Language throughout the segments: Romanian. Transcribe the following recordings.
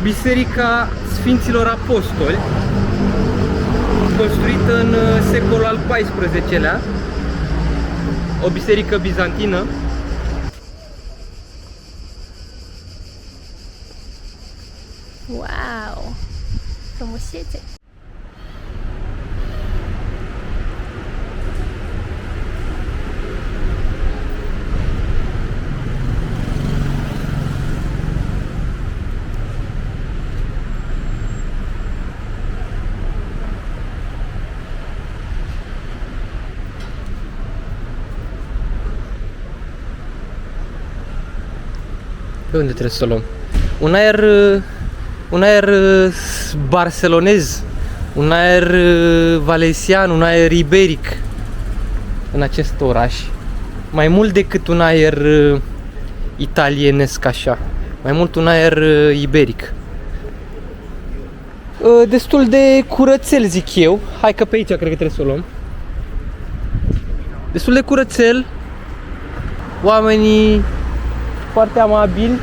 Biserica Sfinților Apostoli, construită în secolul al XIV-lea, o biserică bizantină. Wow! Frumusețe! Pe unde trebuie să o luăm? Un aer barcelonez, un aer valencian, un aer iberic în acest oraș. Mai mult decât un aer italienesc așa, mai mult un aer iberic. Destul de curățel, zic eu. Hai că pe aici cred că trebuie să o luăm. Destul de curățel. Oamenii foarte amabili.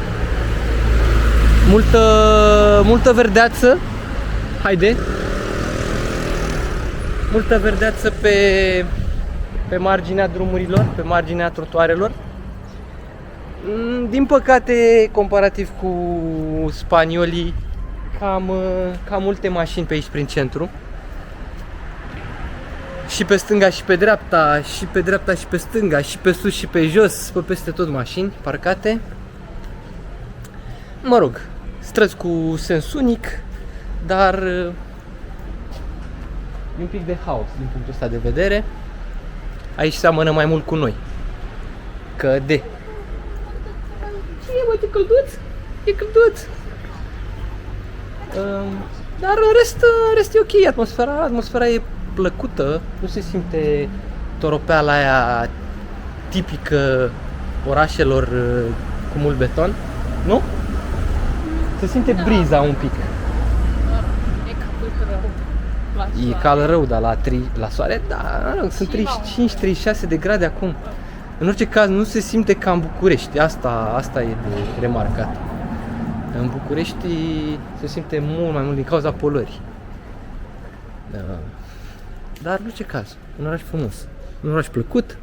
Multă verdeață. Haide. Multă verdeață pe marginea drumurilor, pe marginea trotuarelor. Din păcate, comparativ cu spaniolii, cam multe mașini pe aici prin centru. Și pe stânga și pe dreapta, și pe dreapta și pe stânga, și pe sus și pe jos, pe peste tot mașini parcate. Mă rog, străzi cu sens unic, dar e un pic de haos din punctul ăsta de vedere. Aici seamănă mai mult cu noi. Că de... Ce e, mă, e călduț? E călduț! Dar în rest e ok, atmosfera e plăcută, nu se simte toropeala aia tipică orașelor cu mult beton, nu? Se simte briza un pic. E cald rău. E cald rău, dar la soare, da, sunt 35-36 de grade acum. În orice caz nu se simte ca în București, asta e de remarcat. În București se simte mult mai mult din cauza poluării. Dar în orice caz, un oraș frumos, un oraș plăcut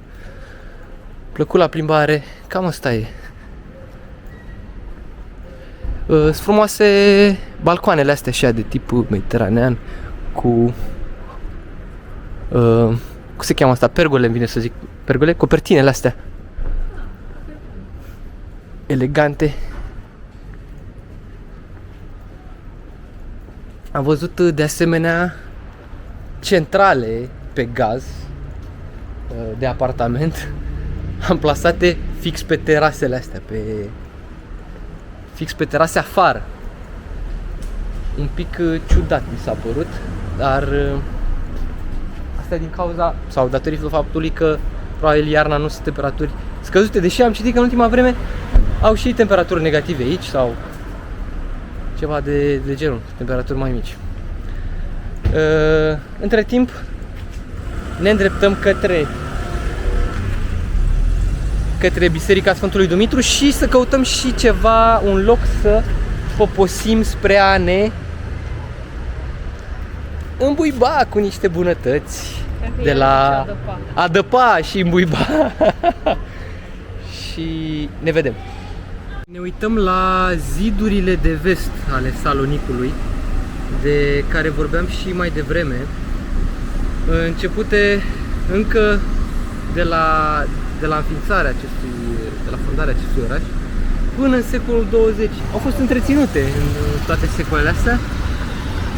la plimbare, cam asta e. Sunt frumoase balcoanele astea așa de tip mediteranean cu cum se cheamă asta? Pergole, îmi vine să zic. Pergole? Copertinele astea elegante. Am văzut de asemenea centrale pe gaz de apartament amplasate fix pe terasele astea, fix pe terase afară. Un pic ciudat mi s-a părut, dar asta din cauza sau datorită faptului că probabil iarna nu sunt temperaturi scăzute, deși am citit că în ultima vreme au și temperaturi negative aici sau ceva de genul, temperaturi mai mici. Între timp ne îndreptăm către Biserica Sfântului Dumitru și să căutăm și ceva, un loc să poposim spre a ne îmbuiba cu niște bunătăți de la adăpa și îmbuiba. Și ne vedem. Ne uităm la zidurile de vest ale Salonicului, de care vorbeam și mai devreme, începute încă de la înființarea de la fondarea acestui oraș până în secolul 20. Au fost întreținute în toate secolele astea.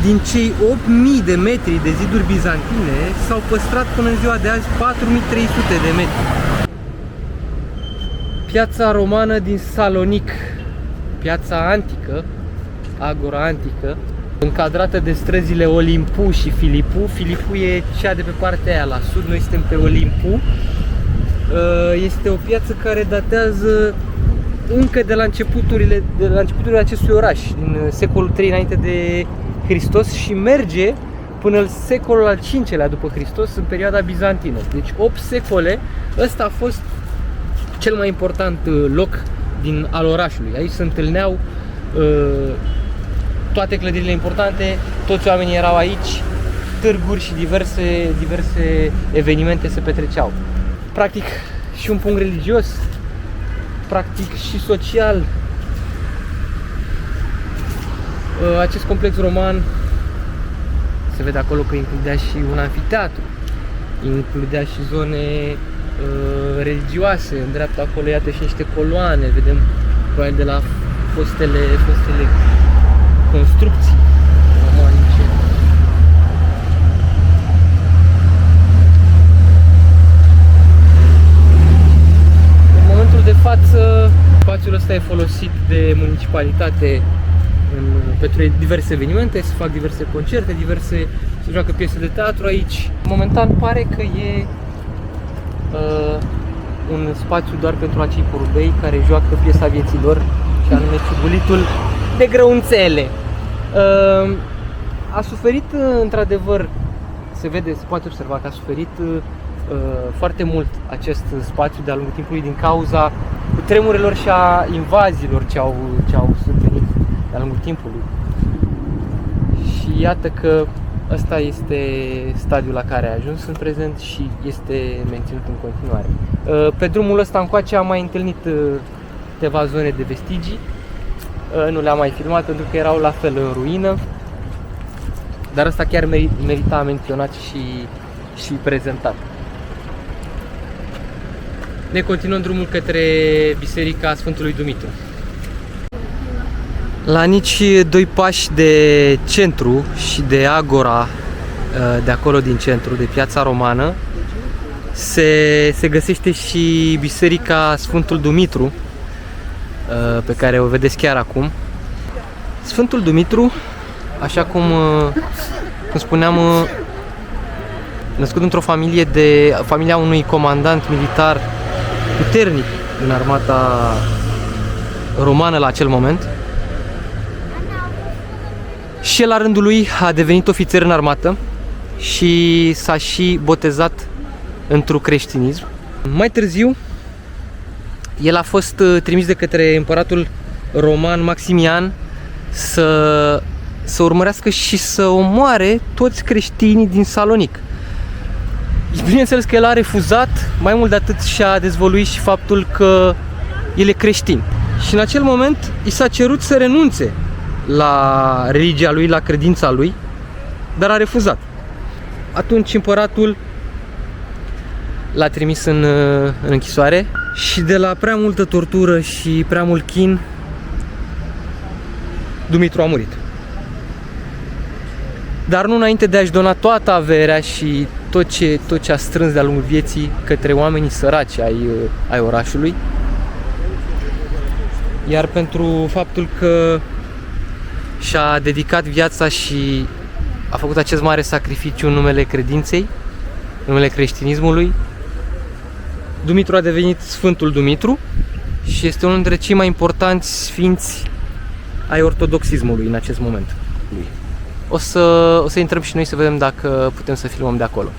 Din cei 8000 de metri de ziduri bizantine s-au păstrat până în ziua de azi 4300 de metri. Piața romană din Salonic, piața antică, agora antică, încadrată de străzile Olimpu și Filipu. Filipu e cea de pe partea aia la sud, noi suntem pe Olimpu. Este o piață care datează încă de la începuturile acestui oraș, din secolul 3 înainte de Hristos și merge până în secolul al V-lea după Hristos, în perioada bizantină. Deci 8 secole, ăsta a fost cel mai important loc al orașului. Aici se întâlneau toate clădirile importante, toți oamenii erau aici, târguri și diverse evenimente se petreceau. Practic și un punct religios, practic și social. Acest complex roman se vede acolo că includea și un anfiteatru, includea și zone religioase. În dreapta acolo iată și niște coloane, vedem probabil de la fostele construcții romanice. În momentul de față, spațiul ăsta e folosit de municipalitate pentru diverse evenimente, se fac diverse concerte, se joacă piese de teatru aici. Momentan pare că e un spațiu doar pentru acei porumbei care joacă piesa vieții lor, și anume ciugulitul de grăunțele. A suferit într-adevăr, se poate observa că a suferit foarte mult acest spațiu de-a lungul timpului din cauza cutremurelor și a invaziilor ce au survenit de-a lungul timpului. Și iată că ăsta este stadiul la care a ajuns în prezent și este menținut în continuare. Pe drumul ăsta încoace am mai întâlnit câteva zone de vestigii. Nu le-am mai filmat pentru că erau la fel în ruină, dar ăsta chiar merita menționat și prezentat. Ne continuăm drumul către Biserica Sfântului Dumitru. La nici 2 pași de centru și de agora de acolo din centru, de Piața Romană, se găsește și Biserica Sfântul Dumitru, pe care o vedeți chiar acum. Sfântul Dumitru, așa cum spuneam, născut într-o familia unui comandant militar puternic în armata romană la acel moment, și el la rândul lui a devenit ofițer în armată și s-a și botezat într-un creștinism. Mai târziu, el a fost trimis de către împăratul roman Maximian să urmărească și să omoare toți creștinii din Salonic. Bineînțeles că el a refuzat, mai mult de atât și-a dezvăluit și faptul că el e creștin. Și în acel moment i s-a cerut să renunțe la religia lui, la credința lui, dar a refuzat. Atunci împăratul l-a trimis în închisoare și de la prea multă tortură și prea mult chin, Dumitru a murit. Dar nu înainte de a-și dona toată averea și tot ce a strâns de-a lungul vieții către oamenii săraci ai orașului. Iar pentru faptul că și-a dedicat viața și a făcut acest mare sacrificiu în numele credinței, în numele creștinismului, Dumitru a devenit Sfântul Dumitru și este unul dintre cei mai importanți sfinți ai ortodoxismului în acest moment. O să intrăm și noi să vedem dacă putem să filmăm de acolo.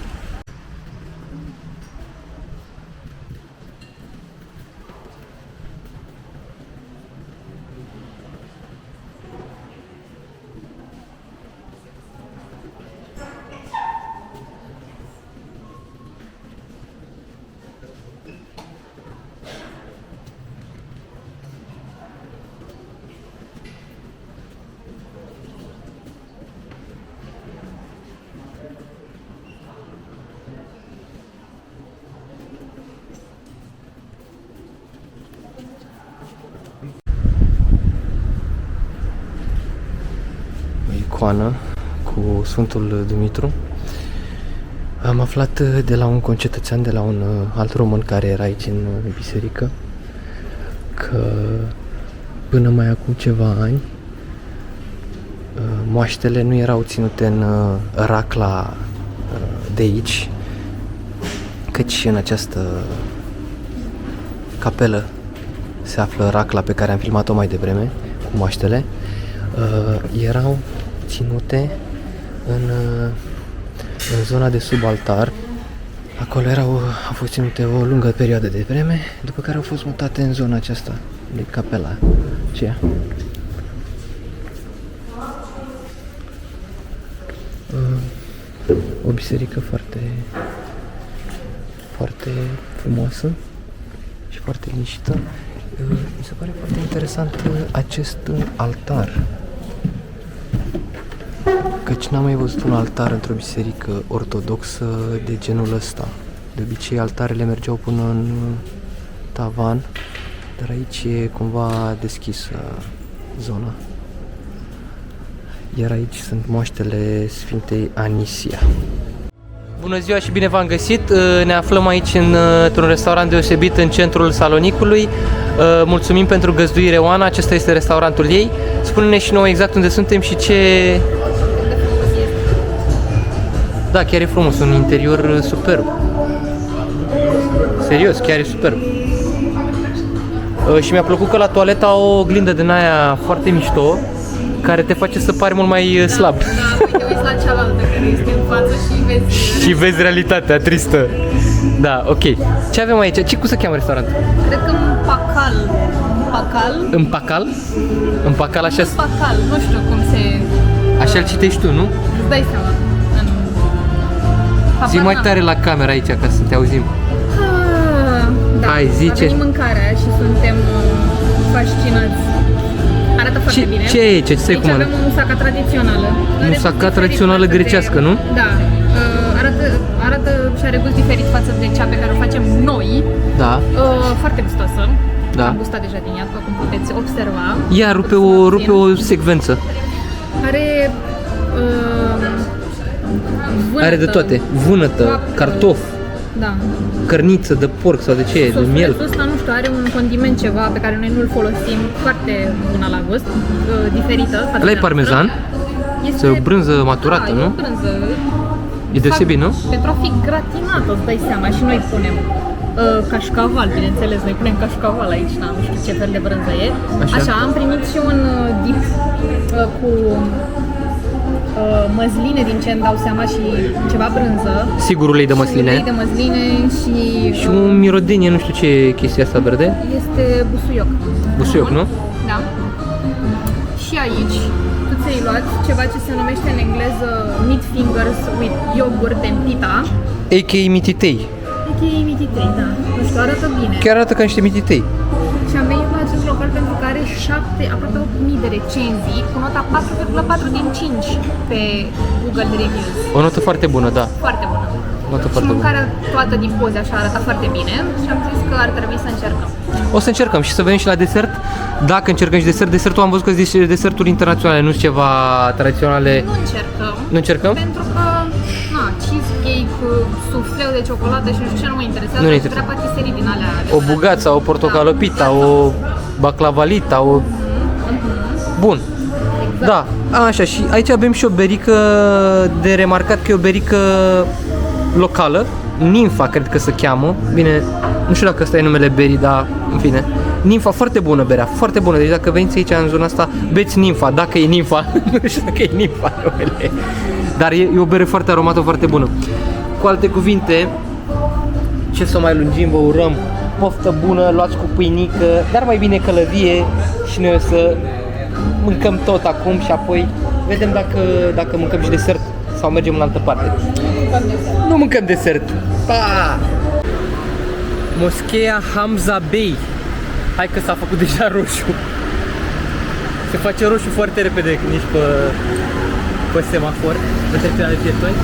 Icoană cu Sfântul Dumitru. Am aflat de la un concetățean, de la un alt român care era aici în biserică, că până mai acum ceva ani moaștele nu erau ținute în racla de aici, căci în această capelă se află racla pe care am filmat-o mai devreme cu moaștele. Erau ținute în zona de sub altar. Acolo au fost ținute o lungă perioadă de vreme, după care au fost mutate în zona aceasta de capela aceea. O biserică foarte, foarte frumoasă și foarte liniștită. Mi se pare foarte interesant acest altar, căci n-am mai văzut un altar într-o biserică ortodoxă de genul ăsta. De obicei altarele mergeau până în tavan, dar aici e cumva deschisă zona. Iar aici sunt moaștele Sfintei Anisia. Bună ziua și bine v-am găsit! Ne aflăm aici într-un restaurant deosebit în centrul Salonicului. Mulțumim pentru găzduire, Oana, acesta este restaurantul ei. Spune-ne și nouă exact unde suntem și ce... Da, chiar e frumos, un interior superb. Serios, chiar e superb. Și mi-a plăcut că la toaletă au o oglindă din aia foarte mișto, care te face să pari mult mai slab. Da, uite, uiți la cealaltă care este în față și vezi... Și vezi realitatea tristă. Da, ok. Ce avem aici? Cum se cheamă restaurantul? Cred că Împacal. Împacal? Împacal, așa... Împacal, nu știu cum se... Așa-l citești tu, nu? Îți dai seama. Zi mai tare la camera aici ca să te auzim. Da, hai, zice. A venit mâncarea și suntem fascinați. Arată foarte bine. Ce e aici? Ce Aici avem o musaca tradițională. Musaca tradițională grecească, nu? Da. Arată și are gust diferit față de cea pe care o facem noi. Da. Foarte gustosă. Da. Am gustat deja din ea, după cum puteți observa. Ia, rupe o secvență. Are vânătă, are de toate. Vânătă, cartofi, da, cărniță de porc sau de ce e, de miel. Sosul ăsta, nu știu, are un condiment ceva pe care noi nu-l folosim, foarte bună la gust, diferită. Ăla e parmezan? Este o brânză maturată, da, nu? E o brânză. E deosebit, nu? Pentru a fi gratinată, îți dai seama, și noi punem cașcaval, bineînțeles, noi punem cașcaval aici, nu știu ce fel de brânză e. Așa, am primit și un dip cu măsline, din ce îmi dau seama, și ceva brânză. Sigur ulei de măsline. Ulei de măsline și un mirodenie, nu știu ce e chestia asta verde. Este busuioc. Busuioc, nu? Da. Și aici tu ți-ai luat ceva ce se numește în engleză meat fingers with yogurt and pita. A.k.a. mititei. A.k.a. mititei, da. Nu știu, arată bine. Chiar arată ca niște mititei. Și am venit la acest local pentru că are aproape 8.000 de recenzii cu nota 4,4 din 5 pe Google Reviews. O notă foarte bună, da. Foarte bună. Notă și foarte mâncarea toată din poze așa arată foarte bine și am zis că ar trebui să încercăm. O să încercăm și să vedem și la desert. Dacă încercăm și desertul am văzut că zice deserturi internaționale, nu sunt ceva tradiționale. Nu încercăm. Nu încercăm? Pentru că, cheesecake, sufleu de ciocolată și nu știu ce nu mă interesează. Nu ne interesează. Trebuie patiserii din alea. O bugața, o portocalopita, o baclavalita, o... Bun. Exact. Da, așa, și aici avem și o berică de remarcat că e o berică locală, Ninfa cred că se cheamă, bine, nu știu dacă ăsta e numele berii, dar în fine. Ninfa, foarte bună berea, foarte bună, deci dacă veniți aici în zona asta, beți Ninfa, dacă e Ninfa, nu știu dacă e Ninfa numele, dar e o bere foarte aromată, foarte bună. Cu alte cuvinte, ce să mai lungim, vă urăm poftă bună, luați cu pâinică, dar mai bine călăvie și noi o să mâncăm tot acum și apoi vedem dacă mâncăm și desert sau mergem în altă parte. Nu mâncăm desert. Pa! Moscheea Hamza Bey. Hai că s-a făcut deja roșu. Se face roșu foarte repede când ești pe semafor, pe trecerea de pietoni.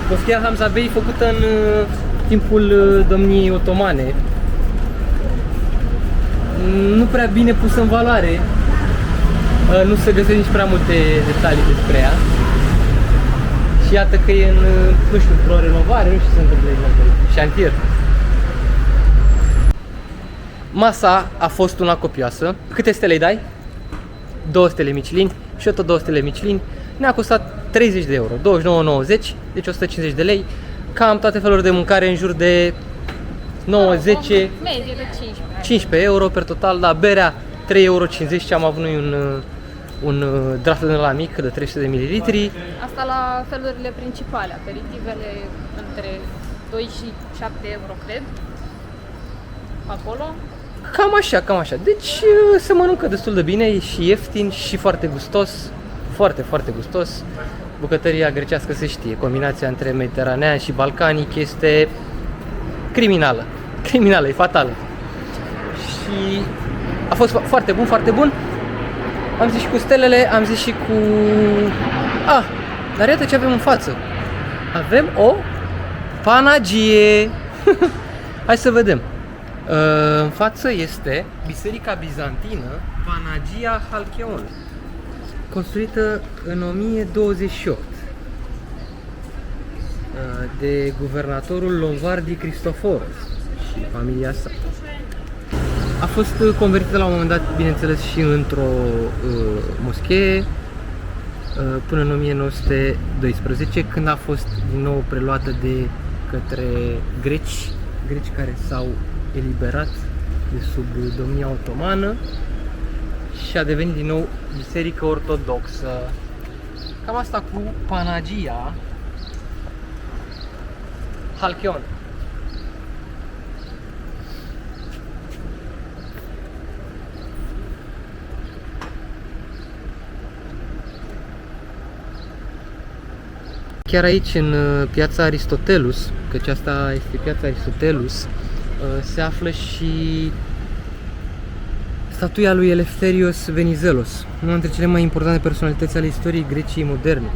Moscheea Hamza Bey făcută în timpul domniei otomane. Nu prea bine pusă în valoare. Nu se găsesc nici prea multe detalii despre ea. Și iată că e în, nu știu, într-o renovare, nu știu ce se întâmplă în șantier. Masa a fost una copioasă. Câte stele îi dai? 2 stele Michelin și tot 2 stele Michelin. Ne-a costat 30 de euro, 29,90, deci 150 de lei. Cam toate felurile de mâncare în jur de 9, 10, Medie de 15 euro per total, la berea 3,50 euro și am avut noi un draft din ăla mic de 300 de mililitri. Asta la felurile principale, aperitivele între 2 și 7 euro, cred. Acolo. Cam așa. Deci se mănâncă destul de bine, e și ieftin și foarte gustos. Foarte, foarte gustos. bucătăria grecească se știe, combinația între mediteranean și balcanic este criminală. Criminală, e fatală. Și a fost foarte bun, foarte bun. Am zis și cu stelele, am zis și cu... Dar iată ce avem în față. Avem o panagie. Hai să vedem. În față este Biserica Bizantină Panagia Halcheon, construită în 1028 de guvernatorul Lombardii Cristoforos și familia sa. A fost convertită la un moment dat, bineînțeles, și într-o moschee până în 1912, când a fost din nou preluată de către greci care s-au eliberat de sub domnia otomană și a devenit din nou biserică ortodoxă. Cam asta cu Panagia Halcheon. Chiar aici, în piața Aristotelus, căci asta este piața Aristotelus, se află și statuia lui Eleftherios Venizelos, una dintre cele mai importante personalități ale istoriei Greciei moderne.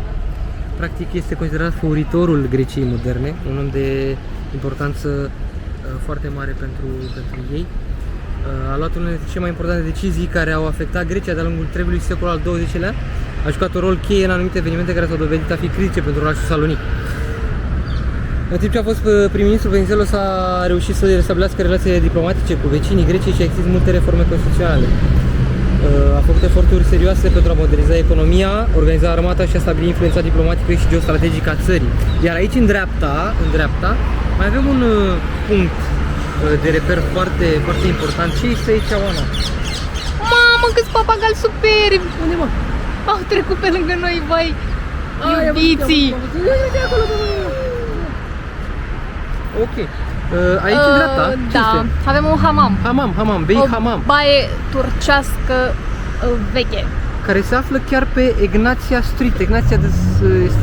Practic este considerat favoritorul Greciei moderne, un om de importanță foarte mare pentru ei. A luat unele dintre cele mai importante decizii care au afectat Grecia de-a lungul întregului secol al XX-lea. A jucat un rol cheie în anumite evenimente care s-au dovedit a fi critice pentru orașul Salonic. În timp ce a fost prim-ministru, Venizelos a reușit să restabilească relațiile diplomatice cu vecinii Greciei și a extins multe reforme constituționale. A făcut eforturi serioase pentru a moderniza economia, organiza armata și a stabili influența diplomatică și geostrategică a țării. Iar aici, în dreapta, mai avem un punct de reper foarte, foarte important. Ce este aici, Oana? Mamă, câți papagali superbi! Unde, mă? Au trecut pe lângă noi, vai, iubiții! Ok. Aici în dreapta, ce da, este? avem un hamam. Hamam, bei hamam. Baie turcească veche. Care se află chiar pe Egnatia Street. Egnatia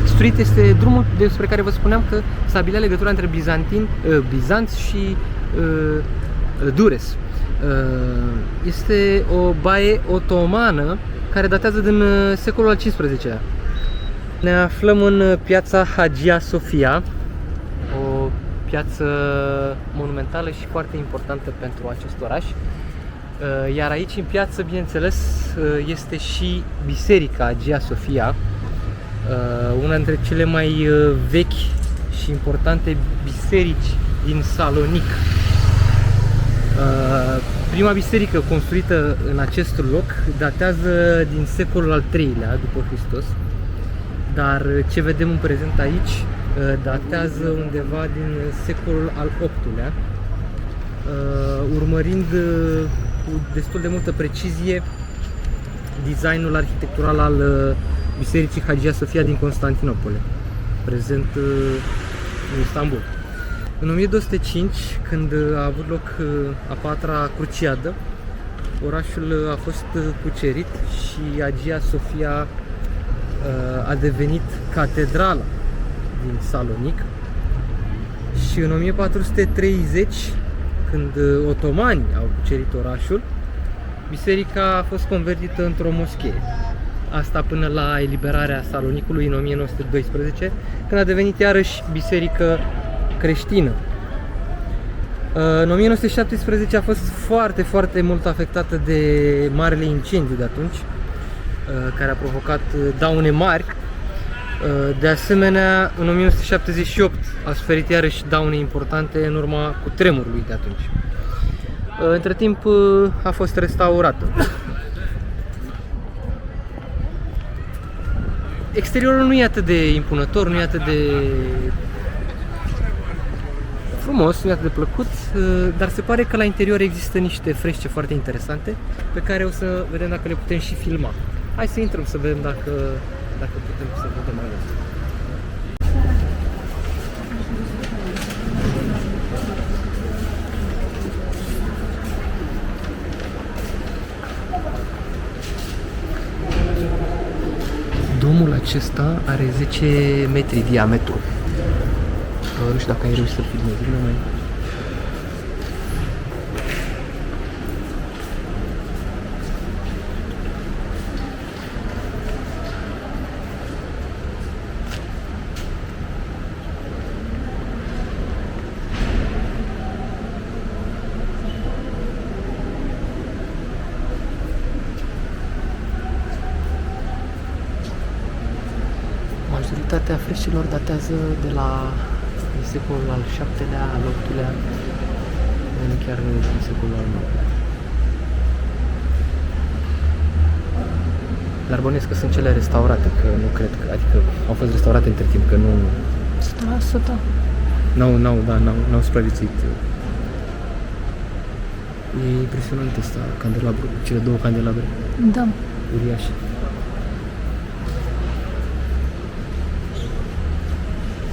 Street este drumul despre care vă spuneam că stabilea legătura între Bizanț și Dures. Este o baie otomană care datează din secolul al XV-lea. Ne aflăm în piața Hagia Sophia, o piață monumentală și foarte importantă pentru acest oraș. Iar aici în piață, bineînțeles, este și Biserica Hagia Sophia, una dintre cele mai vechi și importante biserici din Salonic. Prima biserică construită în acest loc datează din secolul al III-lea după Hristos, dar ce vedem în prezent aici datează undeva din secolul al VIII-lea, urmărind cu destul de multă precizie designul arhitectural al bisericii Hagia Sophia din Constantinopole, prezent în Istanbul. În 1205, când a avut loc a patra cruciadă, orașul a fost cucerit și Hagia Sophia a devenit catedrala din Salonic. Și în 1430, când otomanii au cucerit orașul, biserica a fost convertită într-o moschee. Asta până la eliberarea Salonicului în 1912, când a devenit iarăși biserică creștină. În 1917 a fost foarte, foarte mult afectată de marele incendiu de atunci, care a provocat daune mari. De asemenea, în 1978 a suferit iarăși daune importante în urma cutremurului de atunci. Între timp a fost restaurată. Exteriorul nu e atât de impunător, nu e atât de frumos, nu e atât de plăcut, dar se pare că la interior există niște frește foarte interesante pe care o să vedem dacă le putem și filma. Hai să intrăm să vedem dacă putem să vedem mai mult. Drumul acesta are 10 metri diametru. Nu știu dacă ai reușit să filmezi, nu mai... Majoritatea freșilor datează de la secolul al VII-lea, al VIII-lea, chiar din secolul al IX-lea. Dar bănuiesc că sunt cele restaurate, că nu cred că, adică au fost restaurate între timp, că nu... Asta, da. N-au supraviețuit. E impresionant asta, candelabru, cele două candelabre. Da. Uriașe.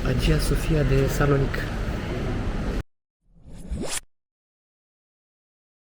Hagia Sofia de Salonic.